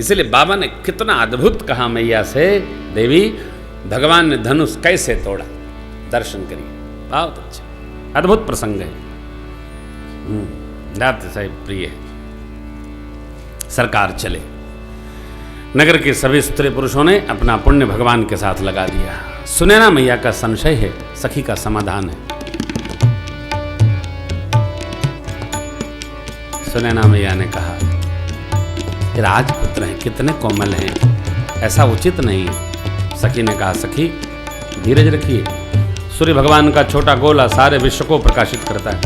इसलिए बाबा ने कितना अद्भुत कहा मैया से, देवी भगवान ने धनुष कैसे तोड़ा, दर्शन करिए। बहुत अच्छा अद्भुत प्रसंग है। दाते साहिब प्रिय है। सरकार चले, नगर के सभी स्त्री पुरुषों ने अपना पुण्य भगवान के साथ लगा दिया। सुनैना मैया का संशय है, सखी का समाधान है। सुनैना मैया ने कहा, राजपुत्र हैं, कितने कोमल हैं, ऐसा उचित नहीं है। सखी ने कहा, सखी धीरज रखिए, सूर्य भगवान का छोटा गोला सारे विश्व को प्रकाशित करता है,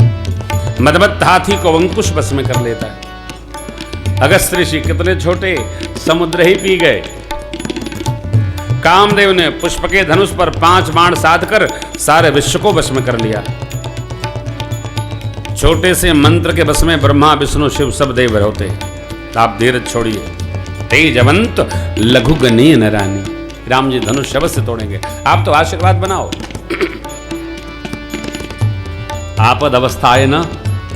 मदमत्त हाथी को अंकुश बस में कर लेता है। अगस्त ऋषि कितने छोटे, समुद्र ही पी गए। कामदेव ने पुष्प के धनुष पर 5 बाण साध कर सारे विश्व को बस में कर लिया। छोटे से मंत्र के बस में ब्रह्मा विष्णु शिव सब देव होते। आप धीरज छोड़िए, तेजवंत लघुगनीय नरानी। राम जी धनुष अवश्य तोड़ेंगे, आप तो आशीर्वाद बनाओ। आपद अवस्था आए ना,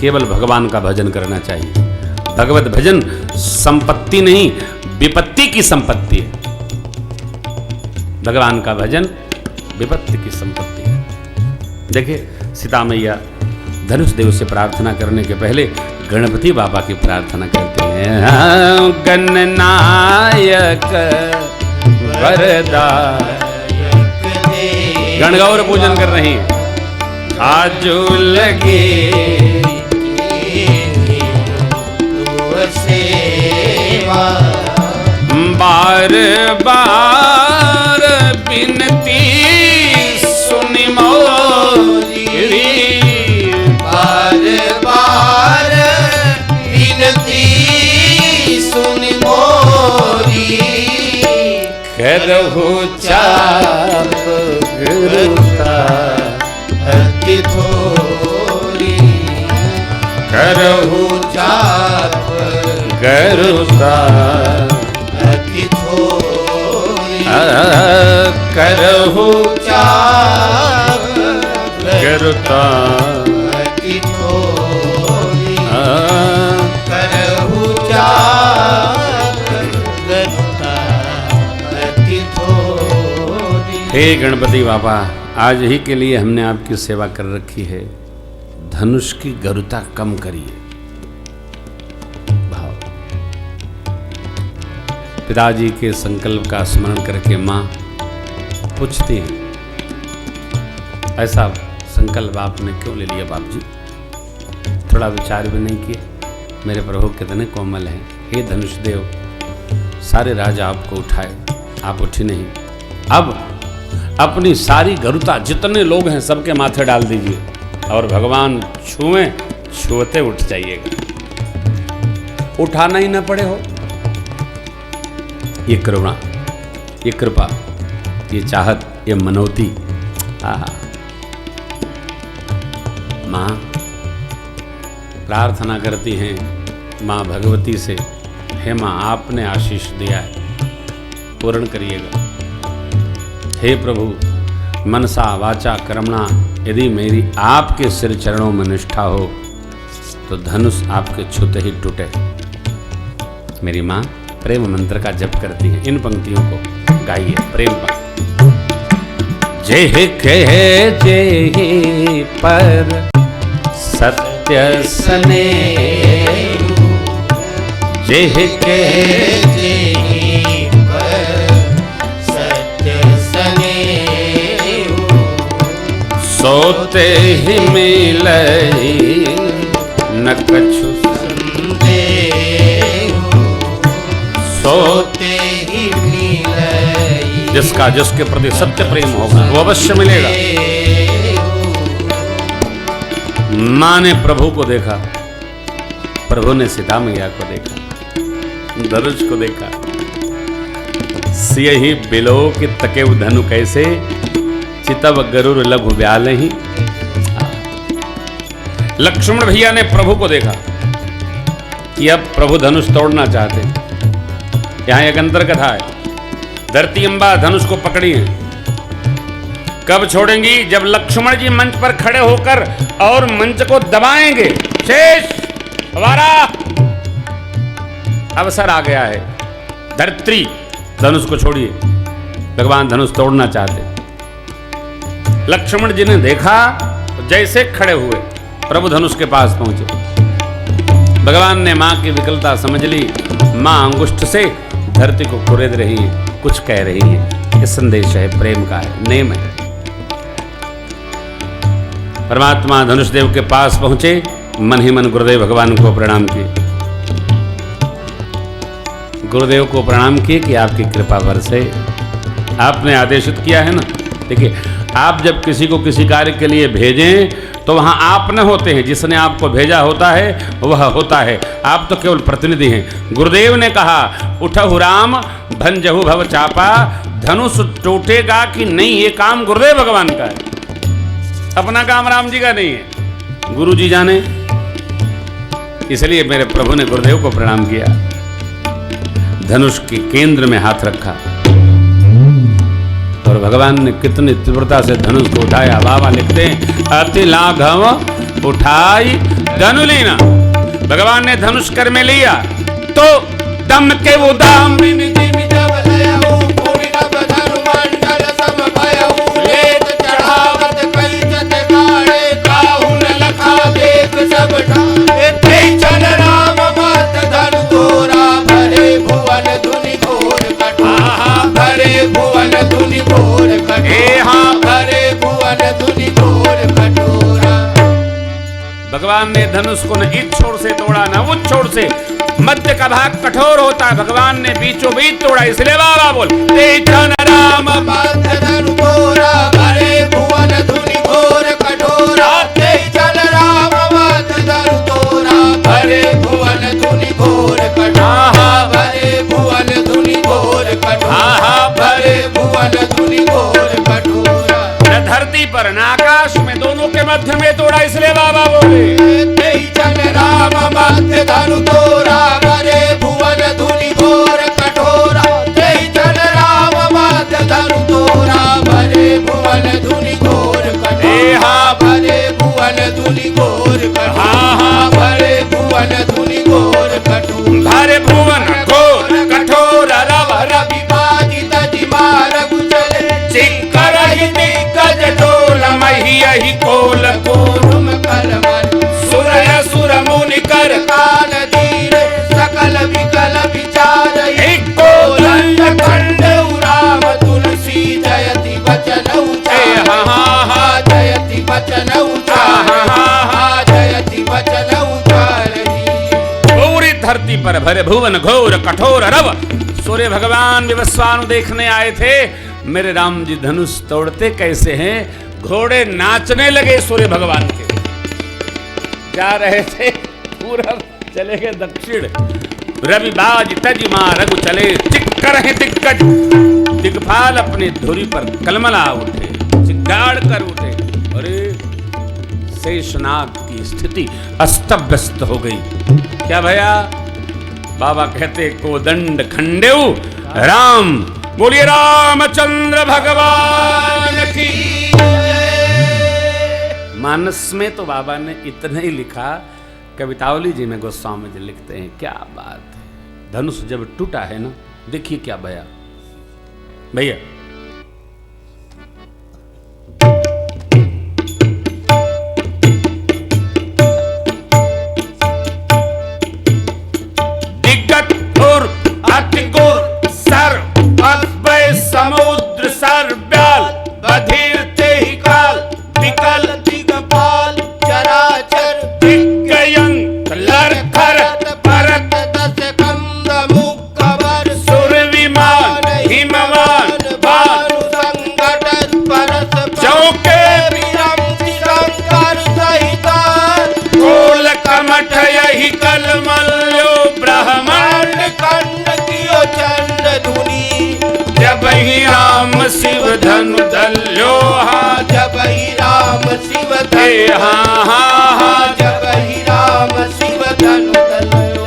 केवल भगवान का भजन करना चाहिए। भगवत भजन संपत्ति नहीं, विपत्ति की संपत्ति है। भगवान का भजन विपत्ति की संपत्ति है। देखिए सीता मैया धनुष देव से प्रार्थना करने के पहले गणपति बाबा की प्रार्थना करते हैं। गणनायक वरदायक गणगौर पूजन कर रही हैं। आजू लगे सेवा, बार बार बिनती सुनि मोरी, बार बार बिनती सुनि मोरी, करहु चाप गुरुता अति थोरी, करहु चाप गरुता अति थोरी, करहु चाप गरुता अति थोरी, करहु चाप गरुता अति थोरी। हे गणपति बाबा, आज ही के लिए हमने आपकी सेवा कर रखी है, धनुष की गरुता कम करिए। पिताजी के संकल्प का स्मरण करके माँ पूछती है, ऐसा संकल्प आपने क्यों ले लिया बाप जी? थोड़ा विचार भी नहीं किए? मेरे प्रभु कितने कोमल हैं। हे धनुषदेव, सारे राजा आपको उठाए, आप उठी नहीं। अब अपनी सारी गरुता जितने लोग हैं सबके माथे डाल दीजिए और भगवान छुएं, छुएते उठ जाइएगा, उठाना ही ना पड़े हो। ये करुणा, ये कृपा, ये चाहत, ये मनोती। माँ प्रार्थना करती हैं माँ भगवती से, हे माँ आपने आशीष दिया है, पूर्ण करिएगा। हे प्रभु, मनसा वाचा कर्मणा यदि मेरी आपके सिर चरणों में निष्ठा हो तो धनुष आपके छूते ही टूटे। मेरी माँ प्रेम मंत्र का जप करती है। इन पंक्तियों को गाइए प्रेम पर। जय कहे जय पर सत्य सने, जय कहे जय पर सत्य सने, सोते ही मिले न कछु सोते ही मिले। जिसका जिसके प्रति सत्य प्रेम होगा वो अवश्य मिलेगा। माँ ने प्रभु को देखा, प्रभु ने सीता मैया को देखा, धनुष को देखा। सियहि बिलो कि तकेउ धनु कैसे, चितव गरुर लघु ब्याल ही। लक्ष्मण भैया ने प्रभु को देखा कि अब प्रभु धनुष तोड़ना चाहते हैं। यहां एक अंतर कथा है। धरती अम्बा धनुष को पकड़ी है, कब छोड़ेंगी? जब लक्ष्मण जी मंच पर खड़े होकर और मंच को दबाएंगे। शेष हमारा अवसर आ गया है, धरित्री, धनुष को छोड़िए, भगवान धनुष तोड़ना चाहते। लक्ष्मण जी ने देखा तो जैसे खड़े हुए प्रभु धनुष के पास पहुंचे। भगवान ने मां की विकलता समझ ली। मां अंगुष्ठ से धरती को कुरेद रही है, कुछ कह रही है। ये संदेश है, प्रेम का है, नेम है। परमात्मा धनुष देव के पास पहुंचे, मन ही मन गुरुदेव भगवान को प्रणाम किए। गुरुदेव को प्रणाम किए कि आपकी कृपा बरसे, आपने आदेशित किया है ना। देखिए, आप जब किसी को किसी कार्य के लिए भेजें तो वहां आप न होते हैं, जिसने आपको भेजा होता है वह होता है, आप तो केवल प्रतिनिधि हैं। गुरुदेव ने कहा, उठहु राम भंजहु भव चापा, धनुष टूटेगा कि नहीं ये काम गुरुदेव भगवान का है, अपना काम राम जी का नहीं है, गुरु जी जाने। इसलिए मेरे प्रभु ने गुरुदेव को प्रणाम किया, धनुष के केंद्र में हाथ रखा और भगवान ने कितनी तीव्रता से धनुष को उठाया। बाबा लिखते हैं, अति लाघव उठाई धनुलीना। भगवान ने धनुष कर में लिया तो दम के वो दाम भगवान ने धनुष को न इस छोर से तोड़ा न उस छोर से, मध्य का भाग कठोर होता है, भगवान ने बीचों बीच तोड़ा। इसलिए बाबा बोल, राम धनु तोड़ा, भरे भुवन धुनि घोर कठोरा, राम धनु तोड़ा, भरे भुवन धुनि घोर कठोरा, भरे भुवन धुनि घोर कठोरा, भरे भुवन धुनि घोर कठोरा। न धरती पर न आकाश में, दोनों के मध्य में तोड़ा। इसलिए बाबा बोले, राम मध्य धनु तोड़ा, भरे भुवन धुनि घोर कठोरा, राम मध्य धनु तोड़ा, भरे भुवन धुनि घोर कठोरा, भरे भुवन धुनि घोर कठोरा, भरे भुवन धुनि घोर कठोरा, भरे भुवन घोर कठोरा, रव रवि बाजित जिमार गुचले, चिक्कर ही दिग्गज डोल मही कोल कोरुम कलमल, सुर मुनि कर कान धीरे, सकल विकल विचार कोलंड खंड राम तुलसी, जयति वचन उचार, जयति वचन उचार, जयति वचन उचार। पूरी धरती पर भरे भुवन घोर कठोर रव, सूर्य भगवान विवस्वानु देखने आए थे। मेरे राम जी धनुष तोड़ते कैसे हैं। घोड़े नाचने लगे सूर्य भगवान के, जा रहे थे पूरब, चले गए दक्षिण। रवि बाज तजिमा रघु चले, चिक्कर है दिग्गज, दिग्पाल अपनी धुरी पर कलमला उठे, चिगाड़ कर उठे। अरे शेषनाग की स्थिति अस्त-व्यस्त हो गई। क्या भैया? बाबा कहते, कोदंड खंडेऊ राम। बोलिए रामचंद्र भगवान की। मानस में तो बाबा ने इतना ही लिखा, कवितावली जी में गोस्वामी जी लिखते हैं, क्या बात है। धनुष जब टूटा है ना, देखिए क्या भैया भैया दिग्गज और अतिगुर सर अद्वै समुद्र सर ब्याल, बधिर ते ही काल विकल दिगपाल, चराचर दिग्गयंग लरखरत भरत दस कंद मुक्कबर, सुर विमान हिमवान भानु संकट परस, चौके विरम शंकर सहिता, कोल कमठ यही कलमल्यो, ब्रह्मांड खंड कियो चंड धुनी, जब ही राम शिव धनु दल्यो, हाँ जब ही राम शिव धनु, हाँ हाँ हाँ जब ही राम शिव धनु दल्यो।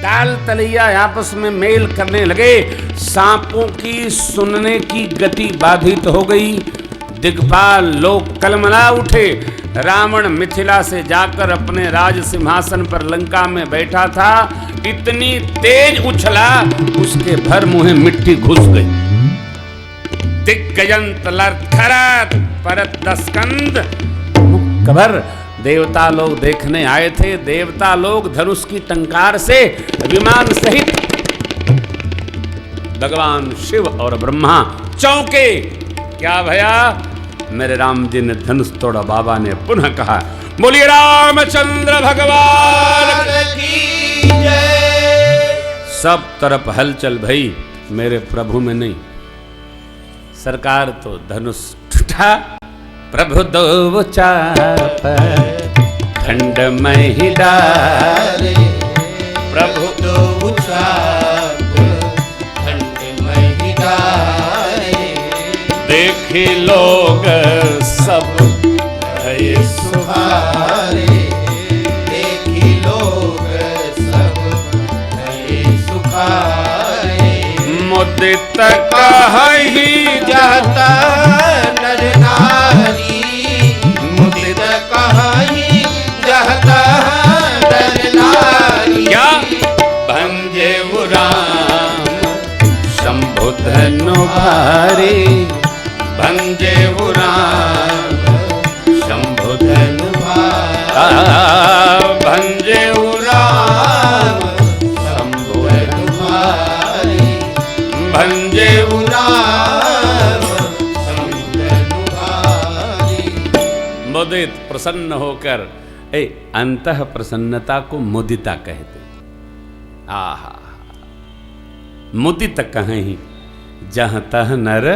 ताल तलैया आपस में मेल करने लगे। सांपों की सुनने की गति बाधित हो गई। दिग्पाल लोग कलमला उठे। रावण मिथिला से जाकर अपने राज सिंहासन पर लंका में बैठा था, इतनी तेज उछला उसके भर मुंह मिट्टी घुस गई। दिग्गजंत लरथरत परत दस्कंद मुक्कबर। देवता लोग देखने आए थे। देवता लोग धनुष की टंकार से विमान सहित भगवान शिव और ब्रह्मा चौंके। क्या भया? मेरे राम जी ने धनुष तोड़ा। बाबा ने पुनः कहा, बोलिए रामचंद्र भगवान की जय। सब तरफ हलचल भई, मेरे प्रभु में नहीं। सरकार तो धनुष टूटा, प्रभु दो चाप खंड में ही डाले। प्रभु दो चाप खंड में ही डाले। देखी लोग सब भय सुखारे। देखी लोग सब भय सुखारे। मुदित कहि जाता नर नारी। मुदित कहि जाता नर नारी। क्या भंजे राम शंभु धनु भारी। भंजे राम शंभु धनु भारी। भंजे राम शंभु धनु भारी। भंजे राम शंभु धनु भारी। मुदित प्रसन्न होकर, अंतः प्रसन्नता को मुदिता कहते। आहा, मुदित कहीं जहाँ तह नर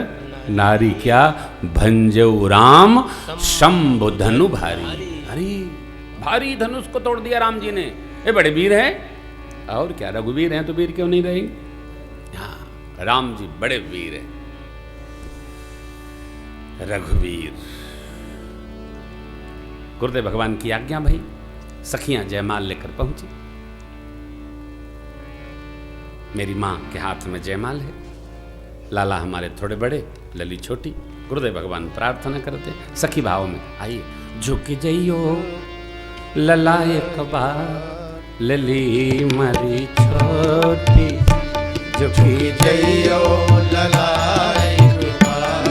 नारी। क्या भंजऊ राम शंभु धनु भारी। अरे भारी धनुष को तोड़ दिया राम जी ने। ये बड़े वीर हैं। और क्या रघुवीर हैं तो वीर क्यों नहीं रहेंगे? हाँ, राम जी बड़े वीर हैं, रघुवीर। गुरुदेव भगवान की आज्ञा भई, सखियां जयमाल लेकर पहुंची। मेरी मां के हाथ में जयमाल है। लाला हमारे थोड़े बड़े, लली छोटी। गुरुदेव भगवान प्रार्थना करते सखी भाव में। आइए। झुक जइयो लला एक बार, लली मरी छोटी। झुकी जइयो लला एक बार,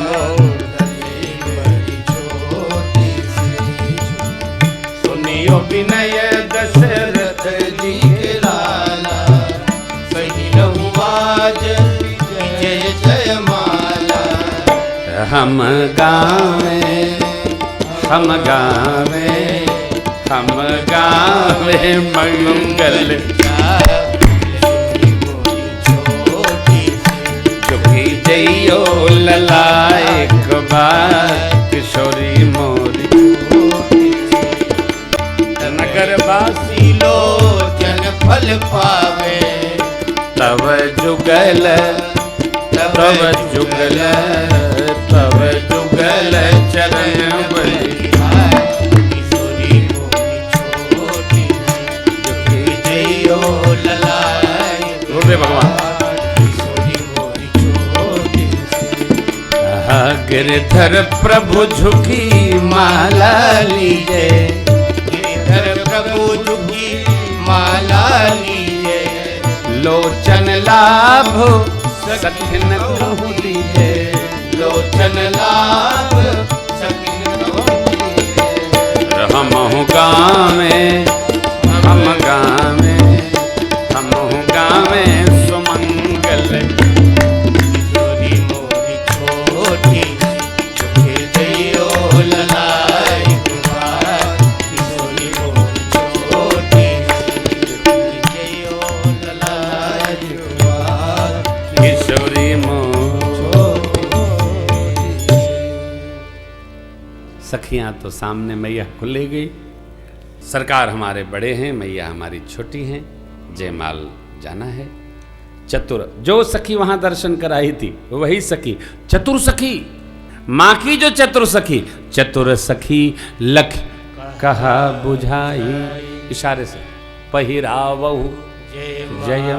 लली मरी छोटी। सुनियो विनय दशरथ जी के लाला, सही रहुआज जय जय माला। हम गावे, हम गावे, हम गावे मंगल। झुकी जइयो लला एक बार, किशोरी मोरी। नगर बासी लोचन फल पावे, तब जुगल, तब जुगल, तब जुगल चरण बलि। किशोरी मोरी छोटी, झुकी जइयो लला। गुरुदेव भगवान। किशोरी मोरी छोटी। गिरधर प्रभु झुकी माला लीजे। गिरधर प्रभु झुकी माला लीजे। लोचन लाभ सखिन कहु दीजे। लोचन लाभ सखिन कहु दीजे। हमहु गावे, हम गावे, हमहु गावे सुमंगल। किशोरी मोरी छोटी, झुकी जइयो लला एक बार। किशोरी मोरी छोटी, झुकी जइयो लला एक बार। किशोरी मोरी। सखियां तो सामने, मैया को ले गई। सरकार हमारे बड़े हैं, मैया हमारी छोटी हैं। जयमाल जाना है। चतुर जो सखी वहां दर्शन कराई थी वही सखी, चतुर सखी, मां की जो चतुर सखी। चतुर सखी लख कहा बुझाई। इशारे से पहिरावहु जय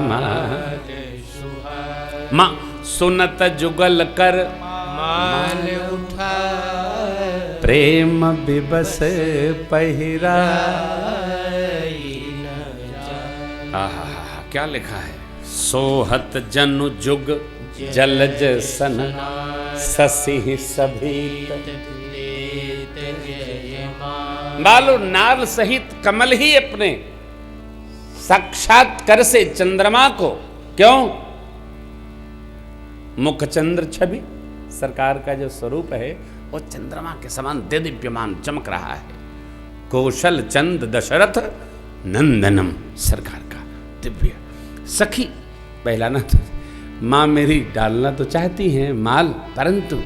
मां। सुनत जुगल कर माल उठा। प्रेम विबस पहिरा। क्या लिखा है? सोहत जनु जुग जलज सन ससी सभी। मालो नाल सहित कमल ही अपने साक्षात्कार से चंद्रमा को, क्यों? मुख चंद्र छवि सरकार का जो स्वरूप है वो चंद्रमा के समान दिव्यमान चमक रहा है। कौशल चंद दशरथ नंदनम, सरकार का दिव्य। सखी पहलाना तो माँ मेरी डालना तो चाहती हैं माल, परंतु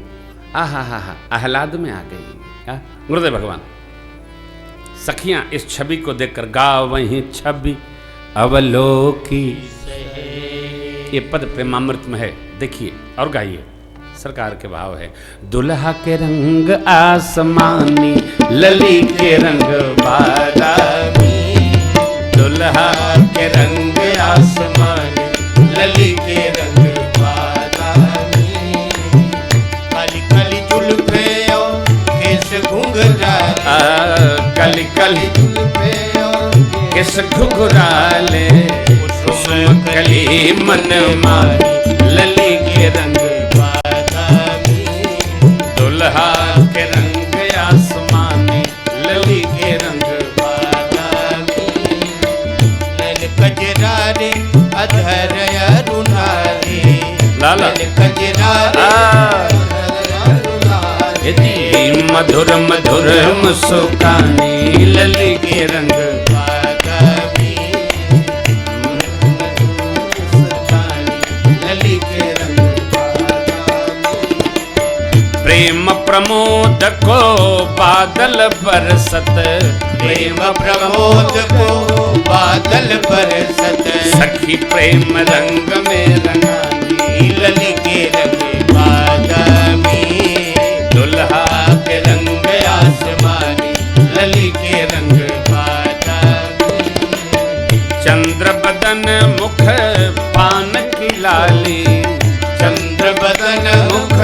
आहा हा हा आह्लाद में आ गई। गुरुदेव भगवान सखियां इस छवि को देखकर गा वहीं छवि अवलोकी। ये पद प्रेमामृत में है, देखिए और गाइए। सरकार के भाव है। दुल्हा के रंग आसमानी लली के रंग बादामी। दुल्हा के रंग आसमानी लली के रंग बादामी। काली काली जुल्फे और केस घुंघराले। काली काली जुल्फे और केस घुंघराले। कुसुम कली मन मारी लली के रंग बादामी। दुल्हा के रंग आसमानी लली के रंग बादामी। नैन कजरारे अधर अरुणारे। लाला कजरारे मधुर मधुर मुस्कानी लली के रंग बादामी। लली के रंग बादामी। प्रेम प्रमोद को बादल बरसत। प्रेम प्रमोद को बादल बरसत। सखी प्रेम रंग में रंगानी लली के रंग बादामी। दुल्हा के रंग आसमानी लली के रंग बादामी। चंद्र बदन मुख पान की लाली। चंद्र बदन मुख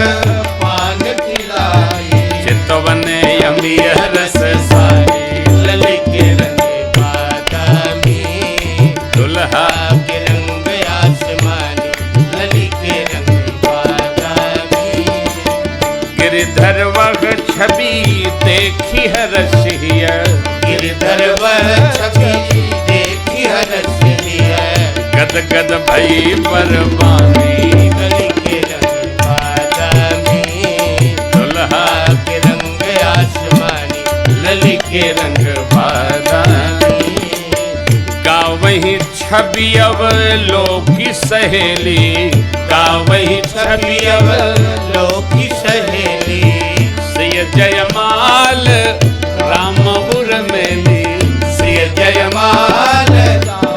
पान की लाली। चितवन यमी रस सारी लली के रंग बादामी। दुल्हा के रंग आसमानी लली के रंग बादामी। गिरधर वह छवि देखी हरसिया। गिरधर वह छवि देखी हरसिया। गद गद भई परवानी लली के रंग बादामी। दुल्हा के रंग आसमानी लली के रंग बादामी। गावही छवि अवलोकी सहेली। गावही छवि अवलोकी सहेली। श्री जयमाल रामपुर मेली। श्री जयमाल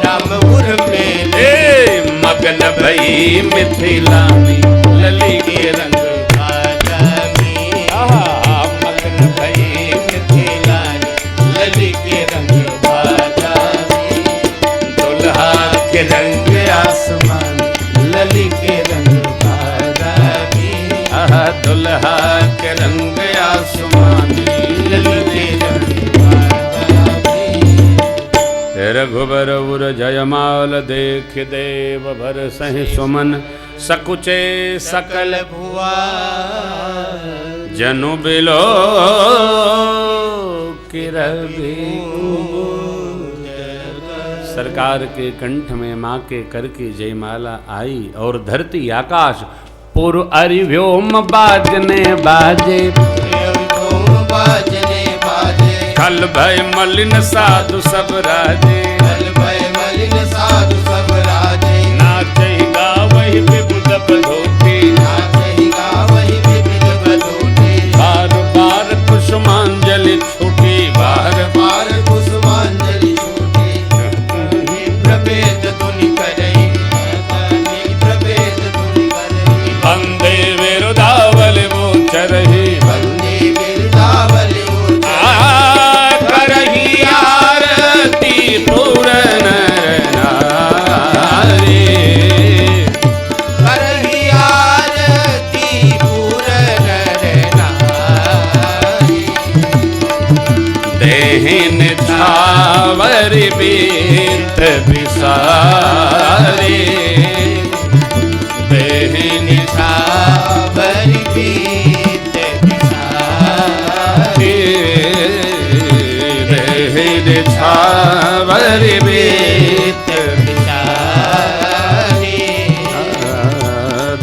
रामपुर मेली। मगन भई मिथिला में लली के रंग बादामी। मगन भई मिथिला लली के रंग बादामी। दुल्हा के रंग आसमानी लली के रंग बादामी। दुल्हा के रंग आसमानी लली के रंग बादामी। रघुबर उर जयमाल देख देव भर सहि सुमन। सकुचे सकल भुआ जनु बिलो किरबी। सरकार के कंठ में माँ के कर की जयमाला आई और धरती आकाश पुर अरिव्योम बाजने बाजे। बाजने बाजे। कल भय मलिन साधु सब राजे। कल भय मलिन साधु सब राजे। नाचै गावहि विविध बधोटी। नाचै गावहि विविध बधोटी। बार बार कुसुमांजलि छूटी। बार बार कुसुमांजलि छूटी। प्रभेद धुनि करई। प्रभेद धुनि करई। वंदे विरुदावल वो चरही। वंदे विरुदावल वो करही आरती पूरन नारी। करही आरती पूरन नारी। बीत बिसारे, देह निछावर बीत बिसारे, देह निछावर बीत बिसारे,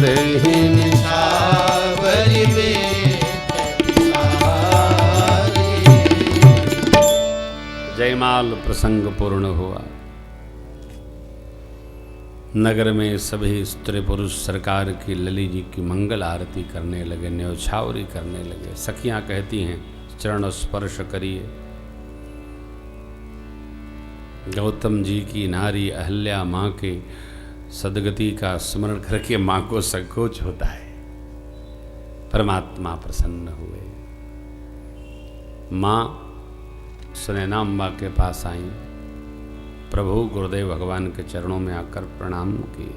देह निछावर बीत बिसारे। जयमाल प्रसंग पूर्ण हुआ। नगर में सभी स्त्री पुरुष सरकार की लली जी की मंगल आरती करने लगे, न्यौछावरी करने लगे। सखियां कहती हैं चरण स्पर्श करिए। गौतम जी की नारी अहल्या माँ के सदगति का स्मरण करके माँ को संकोच होता है। परमात्मा प्रसन्न हुए। माँ सुनैनाम्बा के पास आई, प्रभु गुरुदेव भगवान के चरणों में आकर प्रणाम किए।